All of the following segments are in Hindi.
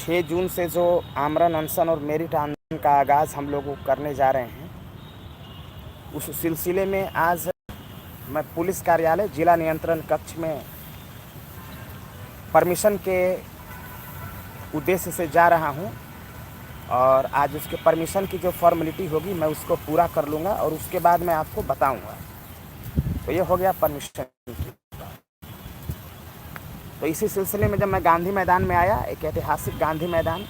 6 जून से जो आमरण अनशन और मेरिट आंदोलन का आगाज़ हम लोग करने जा रहे हैं, उस सिलसिले में आज मैं पुलिस कार्यालय जिला नियंत्रण कक्ष में परमिशन के उद्देश्य से जा रहा हूं और आज उसके परमिशन की जो फॉर्मेलिटी होगी मैं उसको पूरा कर लूँगा और उसके बाद मैं आपको बताऊंगा। तो ये हो गया परमिशन की। तो इसी सिलसिले में जब मैं गांधी मैदान में आया, एक ऐतिहासिक गांधी मैदान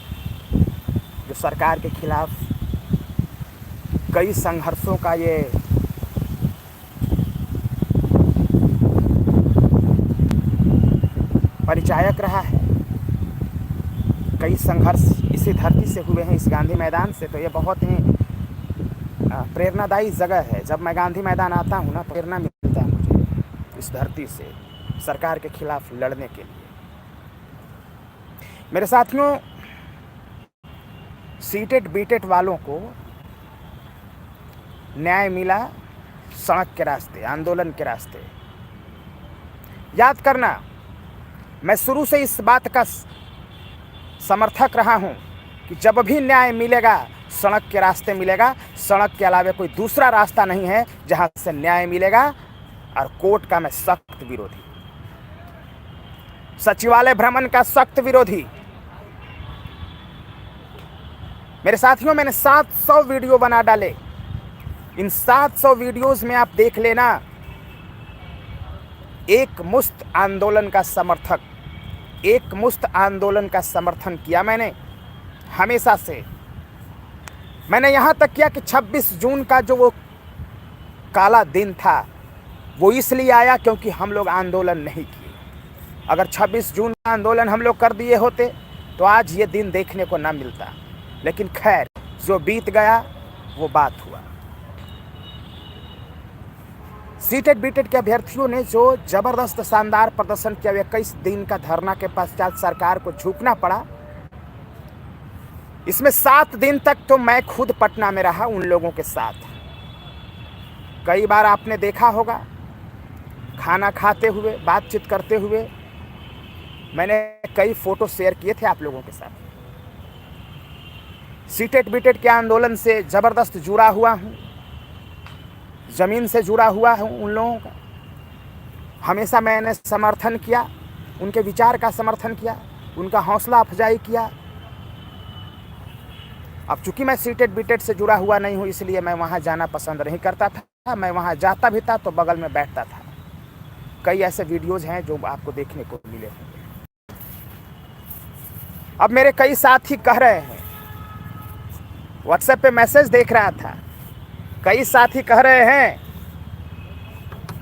जो सरकार के खिलाफ कई संघर्षों का ये परिचायक रहा है, कई संघर्ष इसी धरती से हुए हैं, इस गांधी मैदान से। तो ये बहुत ही प्रेरणादायी जगह है। जब मैं गांधी मैदान आता हूँ ना, प्रेरणा मिलता है मुझे इस धरती से सरकार के खिलाफ लड़ने के लिए। मेरे साथियों, सीटेट बीटेट वालों को न्याय मिला सड़क के रास्ते, आंदोलन के रास्ते। याद करना, मैं शुरू से इस बात का समर्थक रहा हूं कि जब भी न्याय मिलेगा सड़क के रास्ते मिलेगा। सड़क के अलावा कोई दूसरा रास्ता नहीं है जहां से न्याय मिलेगा। और कोर्ट का मैं सख्त विरोधी, सचिवालय भ्रमण का सख्त विरोधी। मेरे साथियों, मैंने 700 वीडियो बना डाले। इन 700 वीडियोस में आप देख लेना, एक मुश्त आंदोलन का समर्थक, एक मुश्त आंदोलन का समर्थन किया मैंने हमेशा से। मैंने यहां तक किया कि 26 जून का जो वो काला दिन था वो इसलिए आया क्योंकि हम लोग आंदोलन नहीं किए। अगर 26 जून का आंदोलन हम लोग कर दिए होते तो आज ये दिन देखने को ना मिलता। लेकिन खैर, जो बीत गया वो बात हुआ। सीटेट बीटेट के अभ्यर्थियों ने जो जबरदस्त शानदार प्रदर्शन किया, 21 दिन का धरना के पश्चात सरकार को झुकना पड़ा। इसमें 7 दिन तक तो मैं खुद पटना में रहा उन लोगों के साथ। कई बार आपने देखा होगा, खाना खाते हुए, बातचीत करते हुए मैंने कई फोटो शेयर किए थे आप लोगों के साथ। सीटेट बीटेट के आंदोलन से जबरदस्त जुड़ा हुआ हूं, जमीन से जुड़ा हुआ हूं उन लोगों का। हमेशा मैंने समर्थन किया, उनके विचार का समर्थन किया, उनका हौसला अफजाई किया। अब चूंकि मैं सीटेट बीटेट से जुड़ा हुआ नहीं हूं, इसलिए मैं वहां जाना पसंद नहीं करता था। मैं वहां जाता भी था तो बगल में बैठता था। कई ऐसे वीडियोज हैं जो आपको देखने को मिले होंगे। अब मेरे कई साथी कह रहे हैं, व्हाट्सएप पे मैसेज देख रहा था, कई साथी कह रहे हैं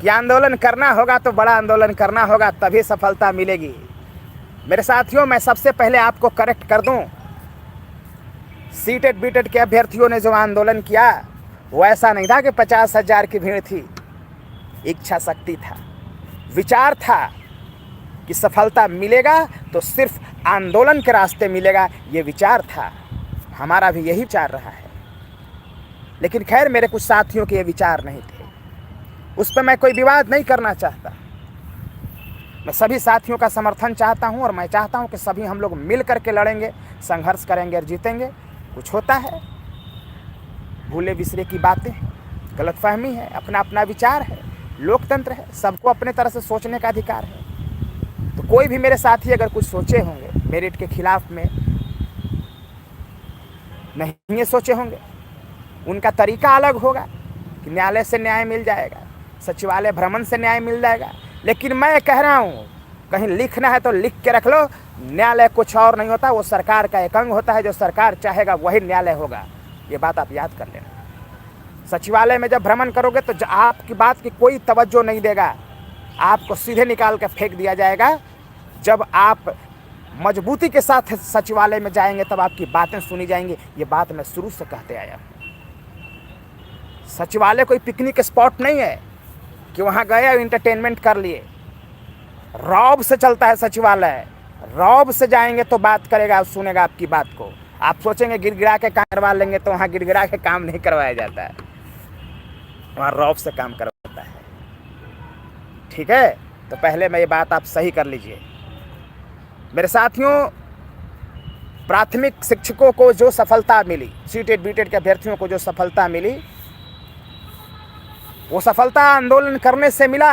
कि आंदोलन करना होगा तो बड़ा आंदोलन करना होगा, तभी सफलता मिलेगी। मेरे साथियों, मैं सबसे पहले आपको करेक्ट कर दूं, सीटेट बीटेट के अभ्यर्थियों ने जो आंदोलन किया वो ऐसा नहीं था कि 50,000 की भीड़ थी। इच्छा शक्ति था, विचार था कि सफलता मिलेगा तो सिर्फ आंदोलन के रास्ते मिलेगा। ये विचार था, हमारा भी यही विचार रहा है। लेकिन खैर, मेरे कुछ साथियों के ये विचार नहीं थे। उस पर मैं कोई विवाद नहीं करना चाहता। मैं सभी साथियों का समर्थन चाहता हूं और मैं चाहता हूं कि सभी हम लोग मिल करके लड़ेंगे, संघर्ष करेंगे और जीतेंगे। कुछ होता है, भूले बिसरे की बातें, गलतफहमी है, अपना अपना विचार है, लोकतंत्र है, सबको अपने तरह से सोचने का अधिकार है। तो कोई भी मेरे साथी अगर कुछ सोचे होंगे मेरिट के खिलाफ में, नहीं ये सोचे होंगे, उनका तरीका अलग होगा कि न्यायालय से न्याय मिल जाएगा, सचिवालय भ्रमण से न्याय मिल जाएगा। लेकिन मैं कह रहा हूँ, कहीं लिखना है तो लिख के रख लो, न्यायालय कुछ और नहीं होता, वो सरकार का एक अंग होता है। जो सरकार चाहेगा वही न्यायालय होगा। ये बात आप याद कर लेना। सचिवालय में जब भ्रमण करोगे तो आपकी बात की कोई तवज्जो नहीं देगा, आपको सीधे निकाल कर फेंक दिया जाएगा। जब आप मजबूती के साथ सचिवालय में जाएंगे तब आपकी बातें सुनी जाएंगी। ये बात मैं शुरू से कहते आया हूँ। सचिवालय कोई पिकनिक स्पॉट नहीं है कि वहाँ गए और इंटरटेनमेंट कर लिए। रौब से चलता है सचिवालय, रौब से जाएंगे तो बात करेगा, सुनेगा आपकी बात को। आप सोचेंगे गिड़गिड़ा के काम करवा लेंगे, तो वहाँ गिड़गिड़ा के काम नहीं करवाया जाता है, वहाँ रौब से काम करवाता है। ठीक है, तो पहले मैं ये बात आप सही कर लीजिए। मेरे साथियों, प्राथमिक शिक्षकों को जो सफलता मिली, सीटेड बीटेड के अभ्यर्थियों को जो सफलता मिली, वो सफलता आंदोलन करने से मिला,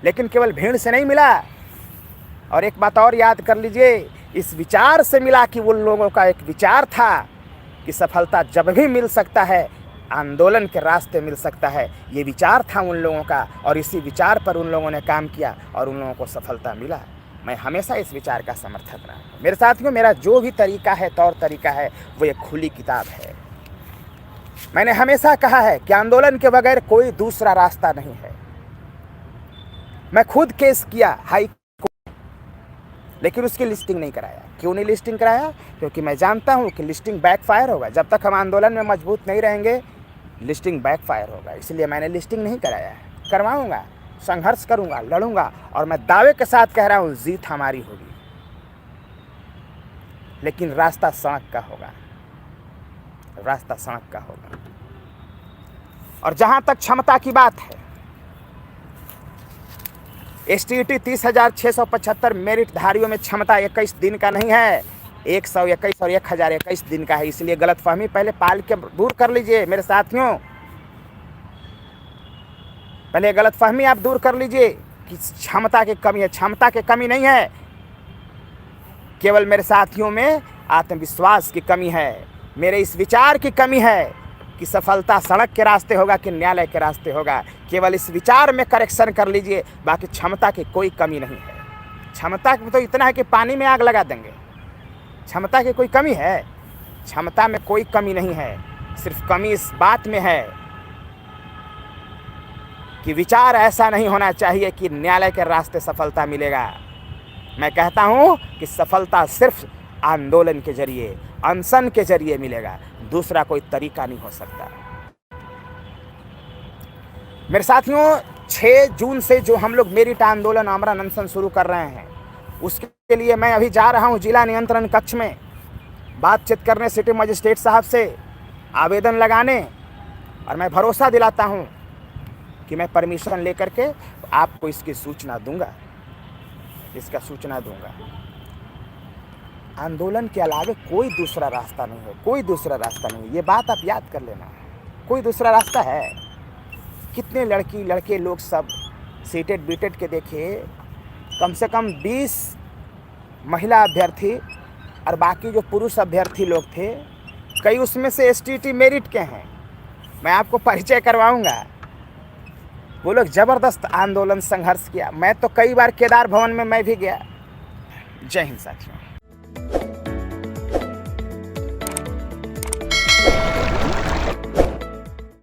लेकिन केवल भीड़ से नहीं मिला। और एक बात और याद कर लीजिए, इस विचार से मिला कि उन लोगों का एक विचार था कि सफलता जब भी मिल सकता है आंदोलन के रास्ते मिल सकता है। ये विचार था उन लोगों का, और इसी विचार पर उन लोगों ने काम किया और उन लोगों को सफलता मिला। मैं हमेशा इस विचार का समर्थक रहा हूँ। मेरे साथियों, मेरा जो भी तरीका है, तौर तरीका है, वो एक खुली किताब है। मैंने हमेशा कहा है कि आंदोलन के बगैर कोई दूसरा रास्ता नहीं है। मैं खुद केस किया हाई कोर्ट, लेकिन उसकी लिस्टिंग नहीं कराया। क्यों नहीं लिस्टिंग कराया? क्योंकि मैं जानता हूँ कि लिस्टिंग बैकफायर होगा। जब तक हम आंदोलन में मजबूत नहीं रहेंगे, लिस्टिंग बैकफायर होगा। इसलिए मैंने लिस्टिंग नहीं कराया है। करवाऊंगा, संघर्ष करूंगा, लड़ूंगा, और मैं दावे के साथ कह रहा हूँ जीत हमारी होगी, लेकिन रास्ता सड़क का होगा, रास्ता सड़क का होगा। और जहां तक क्षमता की बात है, STET 30,675 मेरिट धारियों में क्षमता 21 दिन का नहीं है, 121 और 1021 दिन का है। इसलिए गलतफहमी पहले पाल के दूर कर लीजिए मेरे साथियों। पहले गलतफहमी आप दूर कर लीजिए कि क्षमता की कमी है। क्षमता की कमी नहीं है, केवल मेरे साथियों में आत्मविश्वास की कमी है। मेरे इस विचार की कमी है कि सफलता सड़क के रास्ते होगा कि न्यायालय के रास्ते होगा। केवल इस विचार में करेक्शन कर लीजिए, बाकी क्षमता की कोई कमी नहीं है। क्षमता तो इतना है कि पानी में आग लगा देंगे। क्षमता की कोई कमी है? क्षमता में कोई कमी नहीं है। सिर्फ कमी इस बात में है कि विचार ऐसा नहीं होना चाहिए कि न्यायालय के रास्ते सफलता मिलेगा। मैं कहता हूं कि सफलता सिर्फ आंदोलन के जरिए, अनशन के जरिए मिलेगा, दूसरा कोई तरीका नहीं हो सकता। मेरे साथियों, 6 जून से जो हम लोग मेरिट आंदोलन आमरण अनशन शुरू कर रहे हैं, उसके लिए मैं अभी जा रहा हूं जिला नियंत्रण कक्ष में बातचीत करने, सिटी मजिस्ट्रेट साहब से आवेदन लगाने, और मैं भरोसा दिलाता हूं कि मैं परमिशन लेकर के आपको इसकी सूचना दूंगा, इसका सूचना दूंगा। आंदोलन के अलावा कोई दूसरा रास्ता नहीं है, कोई दूसरा रास्ता नहीं है। ये बात आप याद कर लेना, कोई दूसरा रास्ता है? कितने लड़की लड़के लोग सब सीटेड बीटेड के देखिए, कम से कम 20 महिला अभ्यर्थी और बाकी जो पुरुष अभ्यर्थी लोग थे, कई उसमें से STET मेरिट के हैं। मैं आपको परिचय करवाऊंगा। वो लोग ज़बरदस्त आंदोलन संघर्ष किया। मैं तो कई बार केदार भवन में मैं भी गया। जय हिंद साथियों।